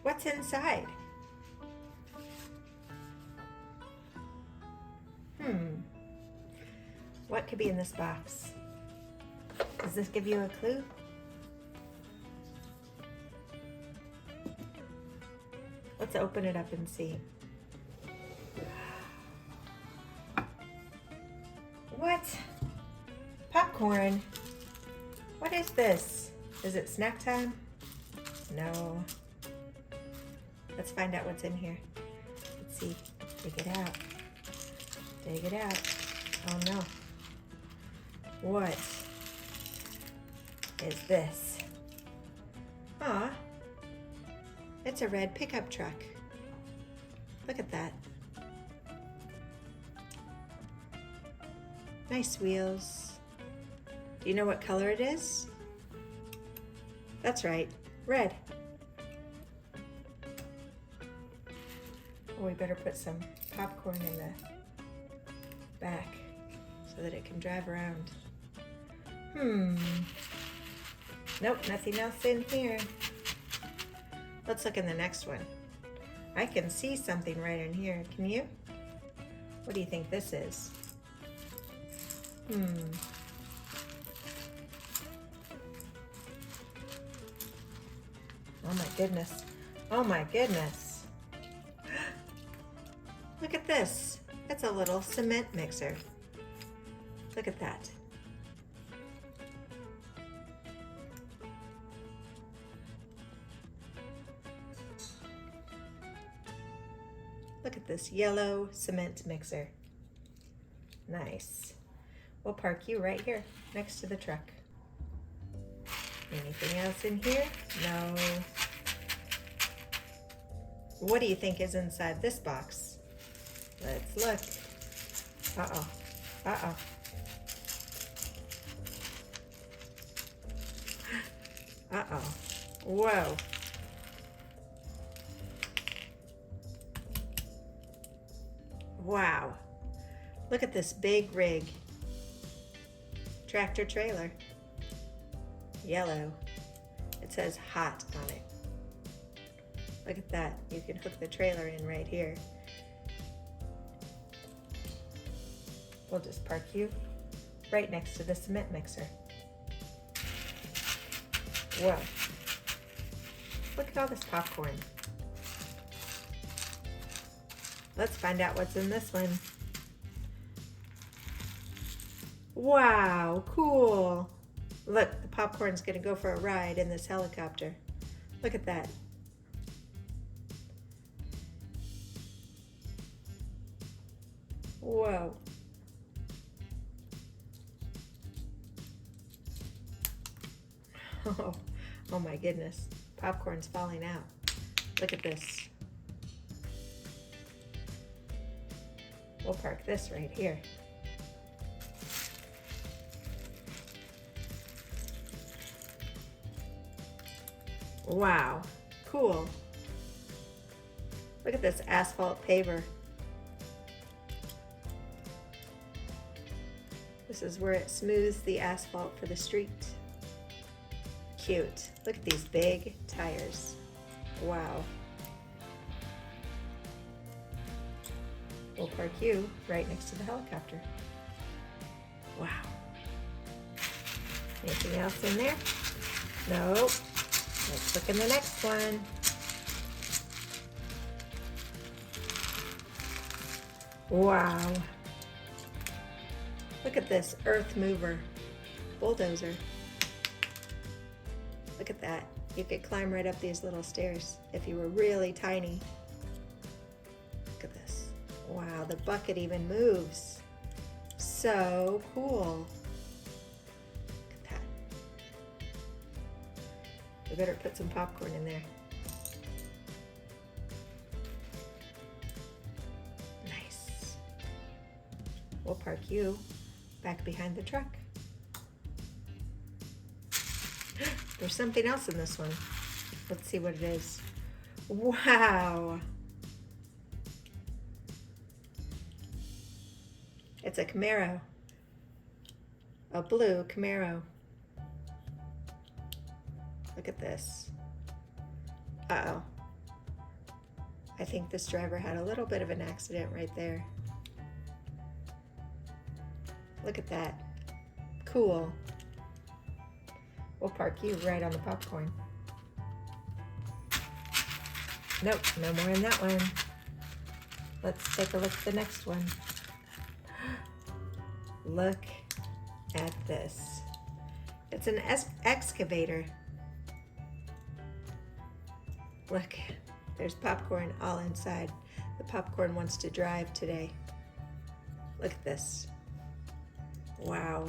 What's inside? What could be in this box? Does this give you a clue? Let's open it up and see. What? Popcorn. What is this? Is it snack time? No. Let's find out what's in here. Let's see. Dig it out. Dig it out. Oh no. What is this? Aw. It's a red pickup truck. Look at that. Nice wheels. Do you know what color it is? That's right, red. Oh, we better put some popcorn in the back so that it can drive around. Nope, nothing else in here. Let's look in the next one. I can see something right in here. Can you? What do you think this is? Oh my goodness. Oh my goodness. Look at this. It's a little cement mixer. Look at that. Look at this yellow cement mixer. Nice. We'll park you right here next to the truck. Anything else in here? No. What do you think is inside this box? Let's look. Uh-oh. Uh-oh. Uh-oh. Whoa. Wow. Look at this big rig. Tractor trailer. Yellow. It says hot on it. Look at that. You can hook the trailer in right here. We'll just park you right next to the cement mixer. Whoa. Look at all this popcorn. Let's find out what's in this one. Wow, cool. Look, the popcorn's gonna go for a ride in this helicopter. Look at that. Whoa. Oh my goodness. Popcorn's falling out. Look at this. We'll park this right here. Wow, cool. Look at this asphalt paver. This is where it smooths the asphalt for the street. Cute. Look at these big tires. Wow. We'll park you right next to the helicopter. Wow. Anything else in there? Nope. Let's look in the next one. Wow. Look at this earth mover, bulldozer. Look at that. You could climb right up these little stairs if you were really tiny. Look at this. Wow, the bucket even moves. So cool. Look at that. We better put some popcorn in there. Nice. We'll park you back behind the truck. There's something else in this one. Let's see what it is. Wow. It's a Camaro. A blue Camaro. Look at this. Uh-oh. I think this driver had a little bit of an accident right there. Look at that. Cool. We'll park you right on the popcorn. Nope, no more in that one. Let's take a look at the next one. Look at this. It's an excavator. Look, there's popcorn all inside. The popcorn wants to drive today. Look at this. Wow.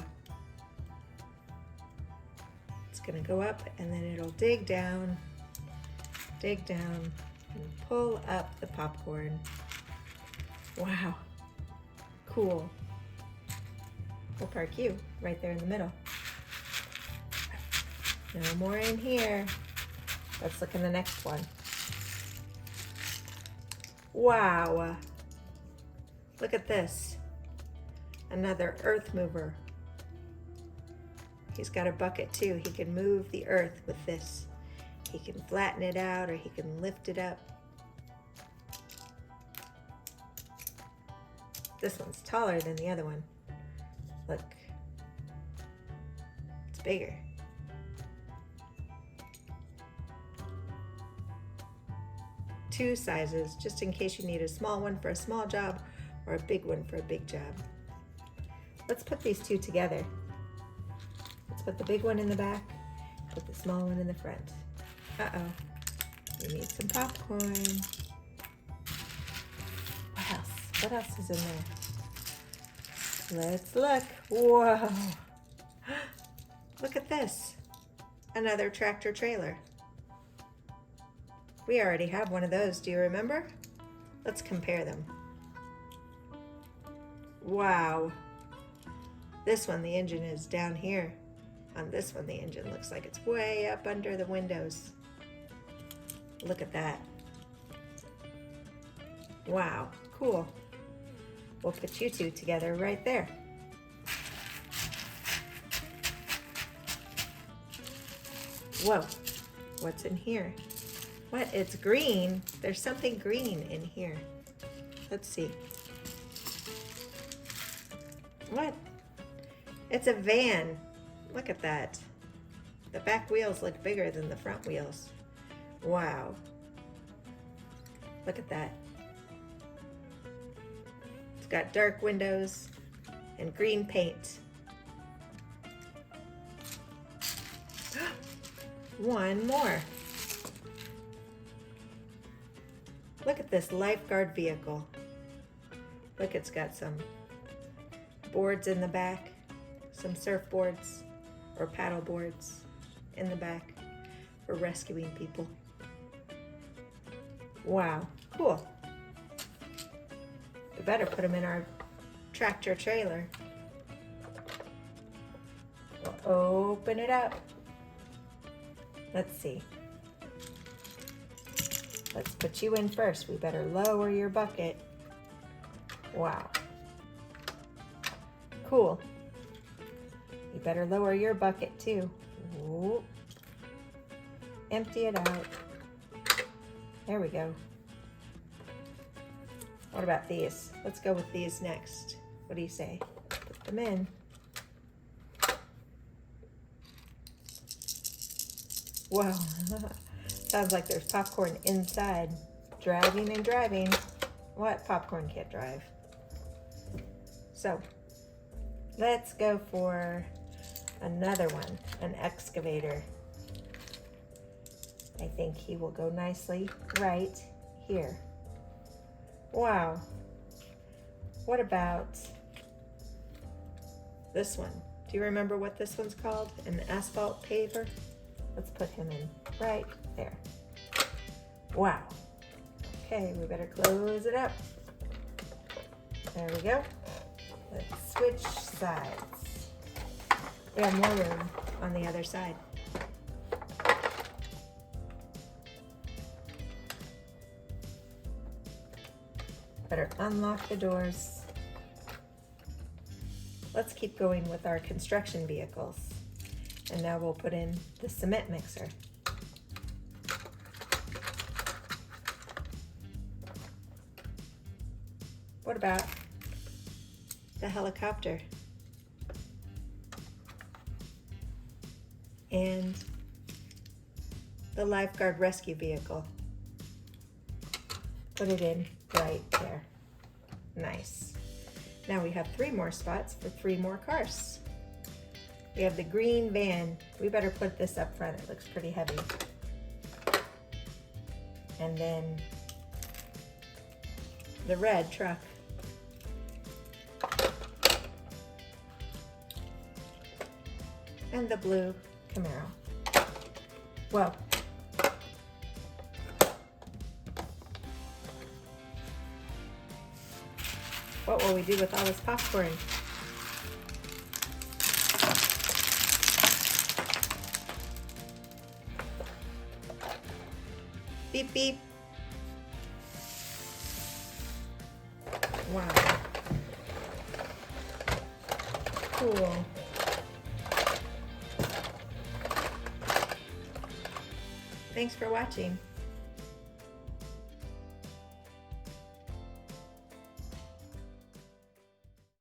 It's gonna go up and then it'll dig down, and pull up the popcorn. Wow, cool. We'll park you right there in the middle. No more in here. Let's look in the next one. Wow, look at this. Another earth mover. He's got a bucket too. He can move the earth with this. He can flatten it out or he can lift it up. This one's taller than the other one. Look, it's bigger. Two sizes, just in case you need a small one for a small job or a big one for a big job. Let's put these two together. Let's put the big one in the back, put the small one in the front. Uh-oh, we need some popcorn. What else? What else is in there? Let's look. Whoa. Look at this. Another tractor trailer. We already have one of those, do you remember? Let's compare them. Wow. This one, the engine is down here. On this one, the engine looks like it's way up under the windows. Look at that. Wow, cool. We'll put you two together right there. Whoa, what's in here? What? It's green. There's something green in here. Let's see. What? It's a van. Look at that. The back wheels look bigger than the front wheels. Wow. Look at that. It's got dark windows and green paint. One more. Look at this lifeguard vehicle. Look, it's got some boards in the back, some surfboards or paddle boards in the back for rescuing people. Wow, cool. We better put them in our tractor trailer. We'll open it up. Let's see. Let's put you in first. We better lower your bucket. Wow. Cool. You better lower your bucket too. Whoop. Empty it out. There we go. What about these? Let's go with these next. What do you say? Put them in. Whoa. Sounds like there's popcorn inside. Driving and driving. What? Popcorn can't drive. So, let's go for another one, an excavator. I think he will go nicely right here. Wow. What about this one? Do you remember what this one's called? An asphalt paver? Let's put him in right there. Wow. Okay, we better close it up. There we go. Let's switch sides. We have more room on the other side. Better unlock the doors. Let's keep going with our construction vehicles. And now we'll put in the cement mixer. What about the helicopter? And the lifeguard rescue vehicle. Put it in right there. Nice. Now we have 3 more spots for 3 more cars. We have the green van. We better put this up front. It looks pretty heavy. And then the red truck. And the blue Camaro. Whoa. What will we do with all this popcorn? Beep, beep. Wow. Cool. Thanks for watching.